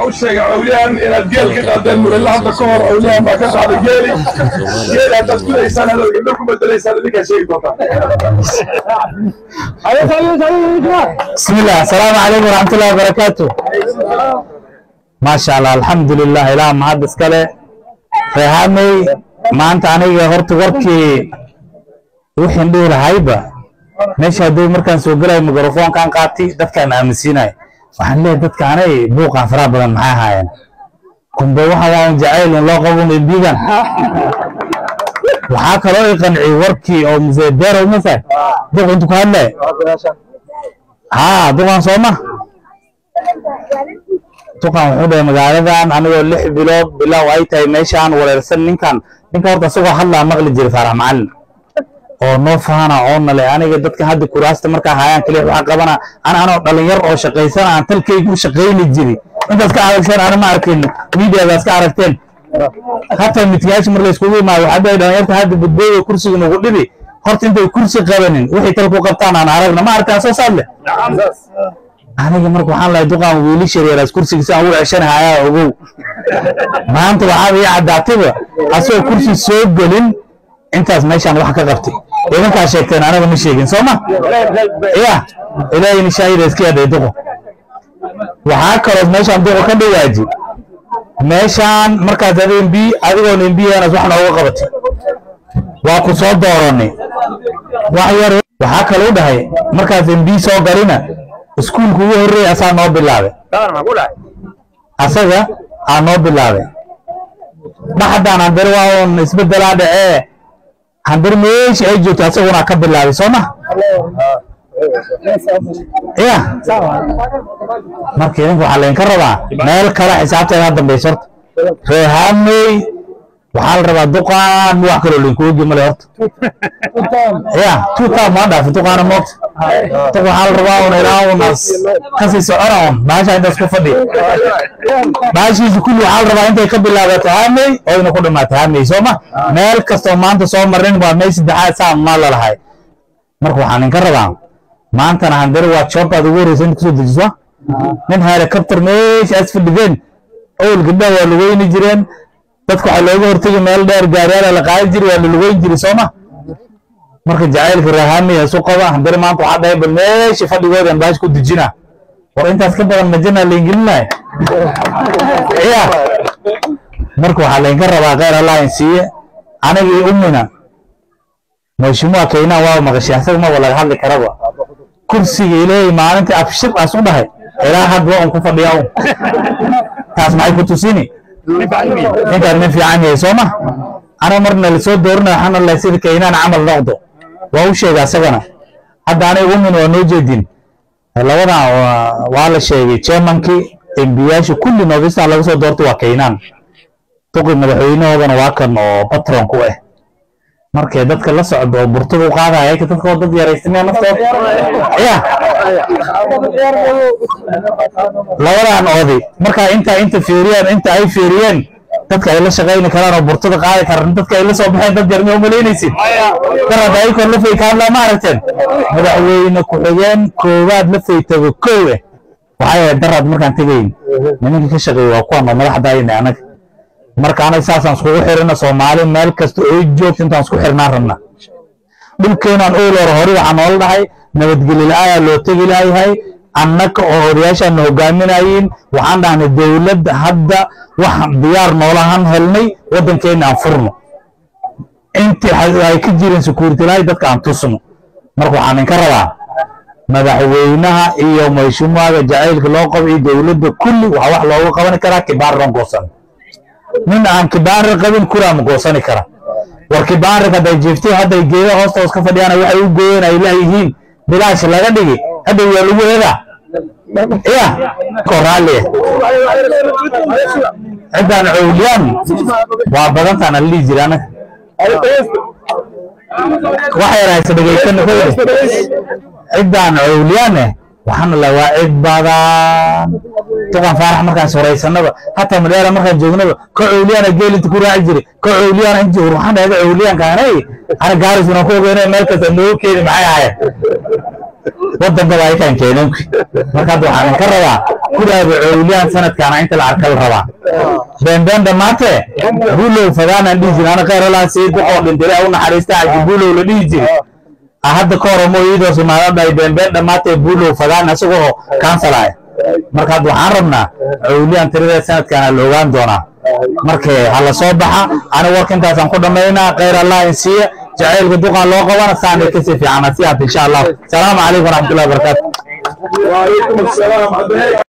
وشيء أوليان إلى الجيل كده قدام الله هذا كور أوليان ما كان هذا جيل هذا كل سنة لو جبنا لكم بدل سنة ذيك شيء بقى. بسم الله السلام عليكم ورحمة الله وبركاته. ما شاء الله الحمد لله إلى ما حد سكله فهمي ما أنت عني غرت غرتي وحين دول هايبة ماشي هدول مركز سوقي الميكروفون كان قاتي دتك أنا مسيناي وحنا دتك أنا بوق عفرا بدل معاها يعني كن بروحها جعيل الله قبول البيجان وحاك رأي قنعي وركي أو مزيدار أو مثلا دوق أنتو كهلا دوقان صومة دوقان وحوده مقالدان أنا يقول لحي بلوب بلا وأيتاي ميشان ولا رسل نكان ورطا سوق حلا مغلي جير فارح معلم oo noo faana oona leh aniga dadka hadda kuraasta marka hayaan kaliya waxa qabana ana dhalinyar oo shaqaysan aan talkaygu shaqeeyni jiri intaas ka aragteen ana ma arkin media-daas ka aragteen hatta mitiyaash mar la isku yimaado waxa bay dhalinyarta hadda badboodo kursiga nagu dhibi horta intay kursi qabanin wixii talku qabtaan aan aragna ma arkaan soo saadle aniga marka waxaan la duqaan wiili shareeras kursiga si aan u ceshanahay ogow maanta waxa ay cadaatay asoo kursi soo galin intaas meeshaan wax ka qabtay idinka sheegteen anaga ma sheegin Sooma ilaahay shaayir iska yadeedo waxa kale meeshaan duqo ka dhawaaji meeshaan markaad adeen bi adigoo nin biyana wax nooga qabatay waa ku soo dooranay wax yar waxa kale u dhahay markaad in bi soo galina iskuulku ugu horeeyay asaa noo bilaabay asaga aan noo bilaabay baxdaan aan darwaa isbedela dhacay handar meesh ay joogto asaguna ka bilaabay Sooma markii waxa leen ka rabaa meel kale xisaabteeda dambayso reehamay waxa la rabaa duqaan wax kale leen ku gimale horta tuuta ma dhaaf duqaan moot waxa la rabaa oo ilaahunas kasi socoon baasha inta isku fadhi baashiisu kullu waxa la rabaa intay ka bilaabato hamay oo ina ku dhamaato hamay Sooma meel kasto maanta soo marin waa meesh saddexaad saan ma la lahay marka waxaan ka rabaa maanta aan dar waa chopad ugu reesan ku soo dejiso nin helicopter meesh asfideen oo gabdhaha waa lagu weyn jireen dadku waxa looga hortagay meel dheer gaariyaal la qaadi jiray waa lagu weyn jiray Sooma marka jacaylka raahamiya soo qaba handar maanta waxa dhahay bal meesh fadhigooda baash ku dejina war intaas ka badan majana la ingilnaa marka waxa la inga rabaa qeyr Allah in siiye anagii ummina mashmuuca keenaa waa maqashay asaga ma wala hadli karaba kursiga ilaahay maalinta abshir aas u dhahay ilaa had waan ku fadhiyaa taas ma ay ku tusini inta min fiican yahay Sooma ana marna la soo doornaa waxaan la sii keenaan amal noqdo waa u sheegay asagana hadda anay ummina waa noo jeedin labada waa la sheegay chairmanki MByaasha kulli noogista laga soo doorto waa keenaan toqi madaxweynahoodana waa kan oo patron ku ah markay dadka la socdo oo burtada u qaadaya dadka dad yaraysanaya naftooda labadan oodi marka inta fiiriyaan inta ay fiiriyeen dadka ay la shaqeyn karaan oo burtada qaadi karaan dadka ay la soo baxeen dad yarmi oo maleynaysid karada ay kor la feekaan la maaragteen madaxweyne ku xigeen koowaad la feeytago koowe waxay darad markaan tagayn nimanka ka shaqeeyo waa kuwa madaxda ay anaga marka ana saasan isku xirina Soomaali meel kasta oo joogto intaan isku xirnaa rabna dhulkeenan oo loo hore waxaan oo dhahay nabadgelyo ayaa loo tagi lahayd annaka oo horeeyashan hogaaminayeen waxaan dhahnay dawladda hadda wax diyaar noolahan helnay wadankeena aan furno intii ay ka jireen security dadka aan tusno marka waxaan ka rabaa madaxweynaha iyo mashmuuca jacaylka loo qabo iyo dawladda kulli waxa wax looga qaban karaa kibaar rangosan min aan kibaar qabin kula ma goosani kara war kibaar ka jiftay hadda geeyo hoosta ka fadhiyana waxay u gooyeen ay leeyihiin bilaash laga dhigi hadda waa lagu heeda koraale cidan awliyan waa badan tan li jirana waxay raaysan dhageysan cidan awliyan waxaana la waacid badan tuqan faarax markaan soraysanaba hatta madheera markaan joognaba ka cawliyana geelinta ku raaci jiray ka cawliyana intii waxaan dhahay cawliyan kaanay ana gaaris una ku ogeynay meel kasta noo keeni maxay ahayd wadanka ay kan keenay marka waxaan ka rabaa kudaaga cawliyan sanadkan inta la arkay rabaa been dhamaate buulow fadana dhijin ana qeyr la seedo oo dhintay oo naxariista ay buulow la dhijin hadda ka hor mooyidoo Soomaaliya been dhamaate buulow fadana asagoo kansalaay marka waxaan rabnaa cawliyan tirada sanadkan loo gaan doonaa markay hala soo baxa ana warkintaas aan ku dhameynaa qeyr Allah insiya jaceelka duqan loo qabana saanay ka si fiican insha Allah. Salaamu alaykum wa rahmatullahi wa barakatuh. Wa alaykum assalam.